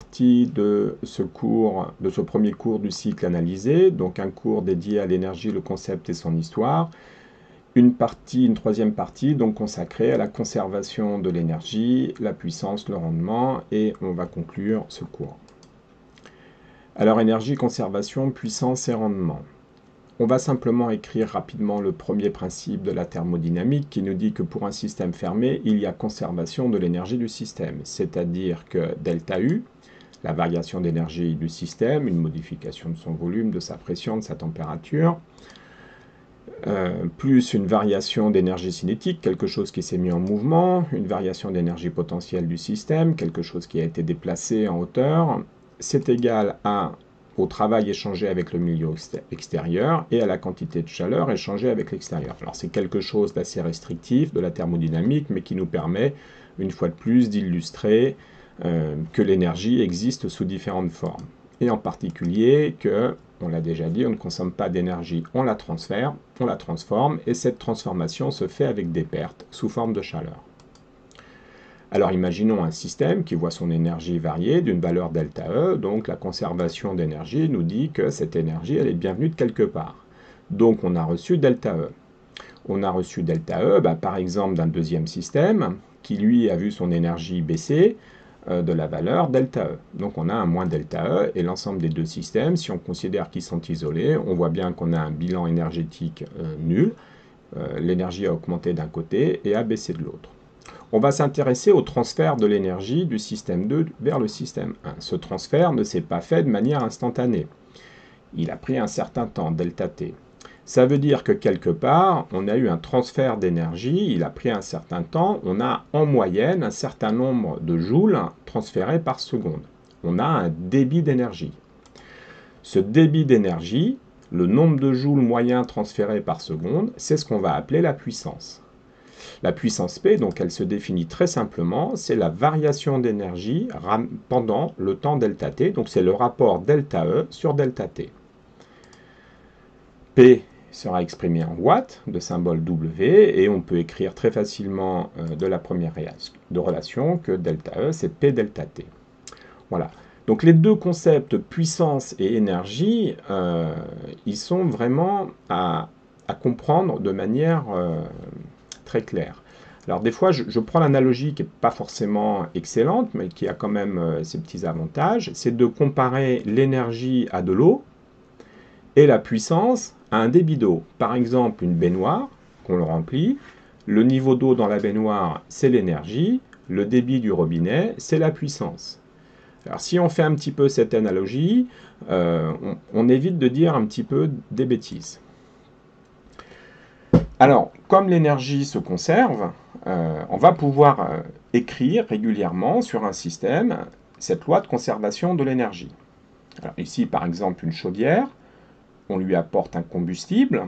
partie de ce cours, de ce premier cours du cycle analysé, donc un cours dédié à l'énergie, le concept et son histoire. Une troisième partie, donc consacrée à la conservation de l'énergie, la puissance, le rendement, et on va conclure ce cours. Alors, énergie, conservation, puissance et rendement. On va simplement écrire rapidement le premier principe de la thermodynamique qui nous dit que pour un système fermé, il y a conservation de l'énergie du système, c'est-à-dire que delta U, la variation d'énergie du système, une modification de son volume, de sa pression, de sa température, plus une variation d'énergie cinétique, quelque chose qui s'est mis en mouvement, une variation d'énergie potentielle du système, quelque chose qui a été déplacé en hauteur, c'est égal au travail échangé avec le milieu extérieur et à la quantité de chaleur échangée avec l'extérieur. Alors c'est quelque chose d'assez restrictif de la thermodynamique, mais qui nous permet, une fois de plus, d'illustrer que l'énergie existe sous différentes formes. Et en particulier que, on l'a déjà dit, on ne consomme pas d'énergie, on la transfère, on la transforme, et cette transformation se fait avec des pertes sous forme de chaleur. Alors imaginons un système qui voit son énergie varier d'une valeur delta E, donc la conservation d'énergie nous dit que cette énergie elle est bienvenue de quelque part. Donc on a reçu delta E. On a reçu delta E par exemple d'un deuxième système qui lui a vu son énergie baisser de la valeur delta E. Donc on a un moins delta E et l'ensemble des deux systèmes, si on considère qu'ils sont isolés, on voit bien qu'on a un bilan énergétique nul. L'énergie a augmenté d'un côté et a baissé de l'autre. On va s'intéresser au transfert de l'énergie du système 2 vers le système 1. Ce transfert ne s'est pas fait de manière instantanée. Il a pris un certain temps, delta t. Ça veut dire que quelque part, on a eu un transfert d'énergie, il a pris un certain temps, on a en moyenne un certain nombre de joules transférés par seconde. On a un débit d'énergie. Ce débit d'énergie, le nombre de joules moyens transférés par seconde, c'est ce qu'on va appeler la puissance. La puissance P, donc elle se définit très simplement, c'est la variation d'énergie pendant le temps delta t, donc c'est le rapport delta E sur delta t. P sera exprimé en watts, de symbole W, et on peut écrire très facilement de la première relation que delta E, c'est P delta t. Voilà. Donc les deux concepts puissance et énergie, ils sont vraiment à comprendre de manière très clair. Alors des fois, je prends l'analogie qui n'est pas forcément excellente, mais qui a quand même ses petits avantages, c'est de comparer l'énergie à de l'eau et la puissance à un débit d'eau. Par exemple, une baignoire, qu'on le remplit, le niveau d'eau dans la baignoire, c'est l'énergie, le débit du robinet, c'est la puissance. Alors si on fait un petit peu cette analogie, on évite de dire un petit peu des bêtises. Alors, comme l'énergie se conserve, on va pouvoir écrire régulièrement sur un système cette loi de conservation de l'énergie. Alors ici, par exemple, une chaudière, on lui apporte un combustible,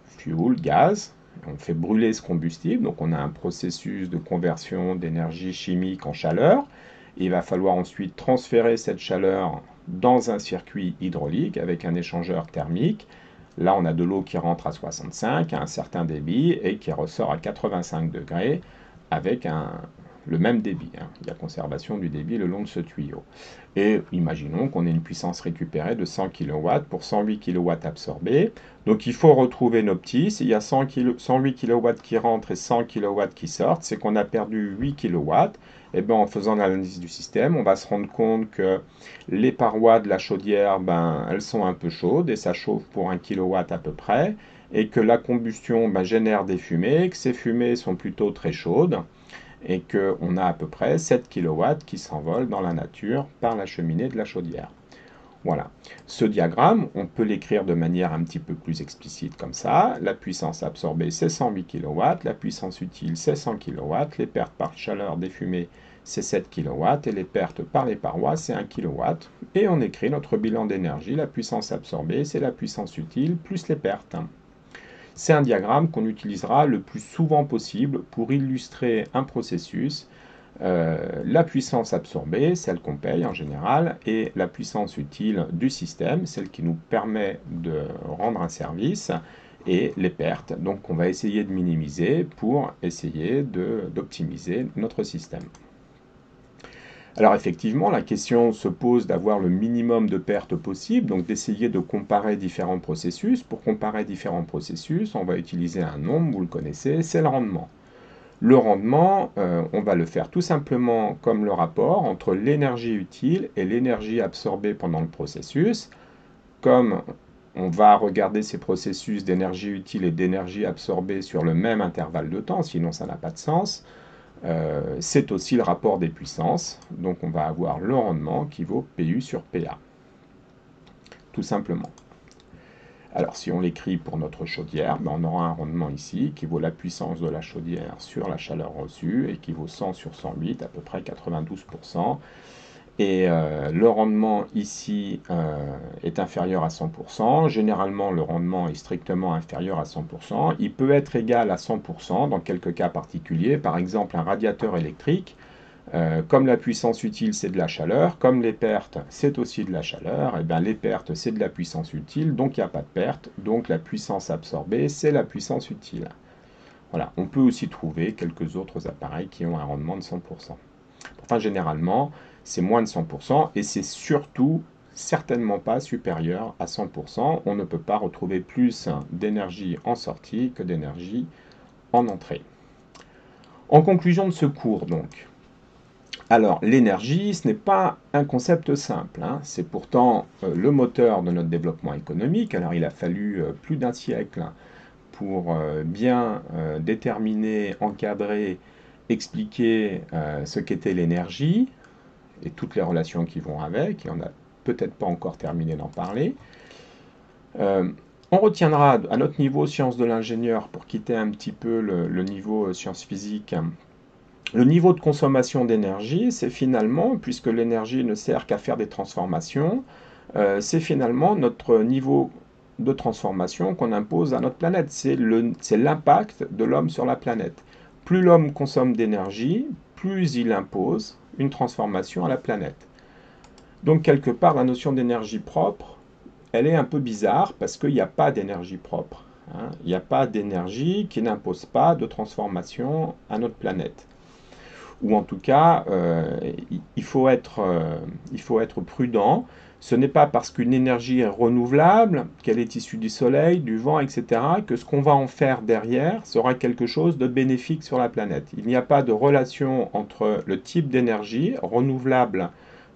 fuel, gaz, on fait brûler ce combustible, donc on a un processus de conversion d'énergie chimique en chaleur. Il va falloir ensuite transférer cette chaleur dans un circuit hydraulique avec un échangeur thermique. Là, on a de l'eau qui rentre à 65, à un certain débit, et qui ressort à 85 degrés avec le même débit. Il y a conservation du débit le long de ce tuyau. Et imaginons qu'on ait une puissance récupérée de 100 kW pour 108 kW absorbés. Donc il faut retrouver nos petits. S'il y a 108 kW qui rentrent et 100 kW qui sortent, c'est qu'on a perdu 8 kW. Et bien, en faisant l'analyse du système, on va se rendre compte que les parois de la chaudière, elles sont un peu chaudes et ça chauffe pour 1 kW à peu près, et que la combustion génère des fumées, que ces fumées sont plutôt très chaudes, et qu'on a à peu près 7 kW qui s'envolent dans la nature par la cheminée de la chaudière. Voilà. Ce diagramme, on peut l'écrire de manière un petit peu plus explicite comme ça. La puissance absorbée, c'est 108 kW. La puissance utile, c'est 100 kW. Les pertes par chaleur des fumées, c'est 7 kW. Et les pertes par les parois, c'est 1 kW. Et on écrit notre bilan d'énergie. La puissance absorbée, c'est la puissance utile plus les pertes. C'est un diagramme qu'on utilisera le plus souvent possible pour illustrer un processus. La puissance absorbée, celle qu'on paye en général, et la puissance utile du système, celle qui nous permet de rendre un service, et les pertes, donc on va essayer de minimiser pour essayer d'optimiser notre système. Alors effectivement, la question se pose d'avoir le minimum de pertes possible, donc d'essayer de comparer différents processus. Pour comparer différents processus, on va utiliser un nombre, vous le connaissez, c'est le rendement. Le rendement, on va le faire tout simplement comme le rapport entre l'énergie utile et l'énergie absorbée pendant le processus. Comme on va regarder ces processus d'énergie utile et d'énergie absorbée sur le même intervalle de temps, sinon ça n'a pas de sens, c'est aussi le rapport des puissances. Donc on va avoir le rendement qui vaut PU sur PA, tout simplement. Alors si on l'écrit pour notre chaudière, ben on aura un rendement ici qui vaut la puissance de la chaudière sur la chaleur reçue et qui vaut 100 sur 108, à peu près 92%. Et le rendement ici est inférieur à 100%. Généralement, le rendement est strictement inférieur à 100%. Il peut être égal à 100% dans quelques cas particuliers. Par exemple, un radiateur électrique, comme la puissance utile, c'est de la chaleur, comme les pertes, c'est aussi de la chaleur, et bien les pertes, c'est de la puissance utile, donc il n'y a pas de perte. Donc la puissance absorbée, c'est la puissance utile. Voilà. On peut aussi trouver quelques autres appareils qui ont un rendement de 100%. Enfin, généralement, c'est moins de 100% et c'est surtout certainement pas supérieur à 100%. On ne peut pas retrouver plus d'énergie en sortie que d'énergie en entrée. En conclusion de ce cours, donc, alors l'énergie, ce n'est pas un concept simple, hein. C'est pourtant le moteur de notre développement économique. Alors il a fallu plus d'un siècle pour bien déterminer, encadrer, expliquer ce qu'était l'énergie et toutes les relations qui vont avec, et on n'a peut-être pas encore terminé d'en parler. On retiendra à notre niveau sciences de l'ingénieur, pour quitter un petit peu le niveau sciences physiques, le niveau de consommation d'énergie, c'est finalement, puisque l'énergie ne sert qu'à faire des transformations, c'est finalement notre niveau de transformation qu'on impose à notre planète. C'est l'impact de l'homme sur la planète. Plus l'homme consomme d'énergie, plus il impose une transformation à la planète. Donc quelque part, la notion d'énergie propre, elle est un peu bizarre parce qu'il n'y a pas d'énergie propre, hein. Il n'y a pas d'énergie qui n'impose pas de transformation à notre planète. Ou en tout cas, il faut être prudent. Ce n'est pas parce qu'une énergie est renouvelable, qu'elle est issue du soleil, du vent, etc., que ce qu'on va en faire derrière sera quelque chose de bénéfique sur la planète. Il n'y a pas de relation entre le type d'énergie renouvelable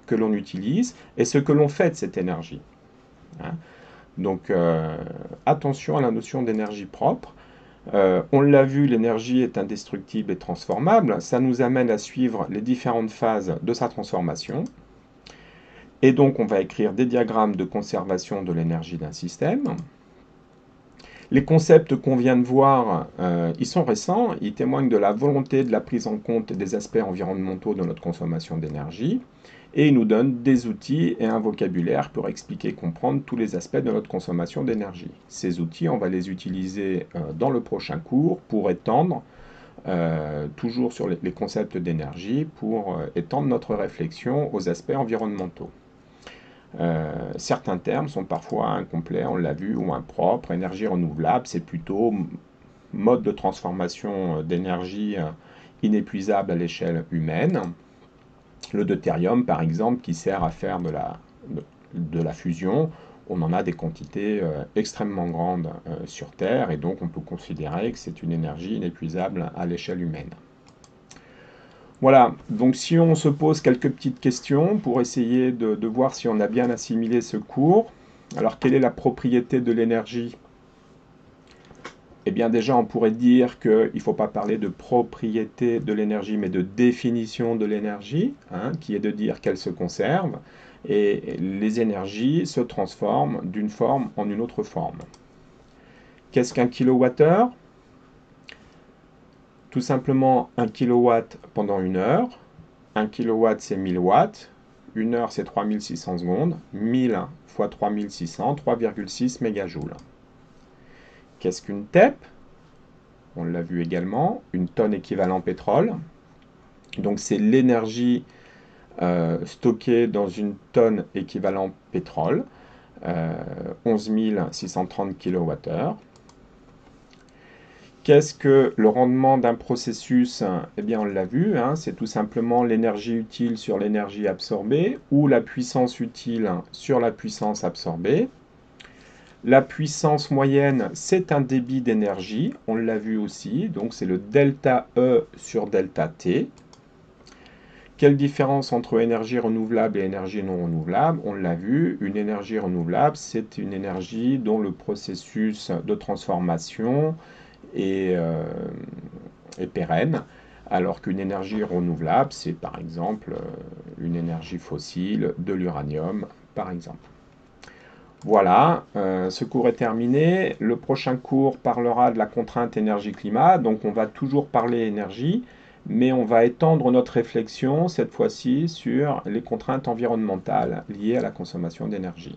que l'on utilise et ce que l'on fait de cette énergie, hein. Donc attention à la notion d'énergie propre. On l'a vu, l'énergie est indestructible et transformable. Ça nous amène à suivre les différentes phases de sa transformation. Et donc, on va écrire des diagrammes de conservation de l'énergie d'un système. Les concepts qu'on vient de voir, ils sont récents. Ils témoignent de la volonté de la prise en compte des aspects environnementaux de notre consommation d'énergie. Et ils nous donnent des outils et un vocabulaire pour expliquer et comprendre tous les aspects de notre consommation d'énergie. Ces outils, on va les utiliser dans le prochain cours pour étendre, toujours sur les concepts d'énergie, pour étendre notre réflexion aux aspects environnementaux. Certains termes sont parfois incomplets, on l'a vu, ou impropres. Énergie renouvelable, c'est plutôt mode de transformation d'énergie inépuisable à l'échelle humaine. Le deutérium, par exemple, qui sert à faire de la fusion, on en a des quantités extrêmement grandes sur Terre, et donc on peut considérer que c'est une énergie inépuisable à l'échelle humaine. Voilà, donc si on se pose quelques petites questions pour essayer de voir si on a bien assimilé ce cours. Alors, quelle est la propriété de l'énergie? Eh bien déjà, on pourrait dire qu'il ne faut pas parler de propriété de l'énergie, mais de définition de l'énergie, hein, qui est de dire qu'elle se conserve, et les énergies se transforment d'une forme en une autre forme. Qu'est-ce qu'un kilowattheure? Tout simplement 1 kilowatt pendant une heure. 1 kilowatt, c'est 1000 watts. Une heure, c'est 3600 secondes. 1000 fois 3600, 3,6 mégajoules. Qu'est-ce qu'une TEP? On l'a vu également, une tonne équivalent pétrole. Donc c'est l'énergie stockée dans une tonne équivalent pétrole, 11 630 kWh. Qu'est-ce que le rendement d'un processus? Eh bien, on l'a vu, hein, c'est tout simplement l'énergie utile sur l'énergie absorbée ou la puissance utile sur la puissance absorbée. La puissance moyenne, c'est un débit d'énergie, on l'a vu aussi, donc c'est le delta E sur delta T. Quelle différence entre énergie renouvelable et énergie non renouvelable? On l'a vu, une énergie renouvelable, c'est une énergie dont le processus de transformation est, est pérenne, alors qu'une énergie renouvelable, c'est par exemple une énergie fossile, de l'uranium, par exemple. Voilà, ce cours est terminé. Le prochain cours parlera de la contrainte énergie-climat. Donc on va toujours parler énergie, mais on va étendre notre réflexion cette fois-ci sur les contraintes environnementales liées à la consommation d'énergie.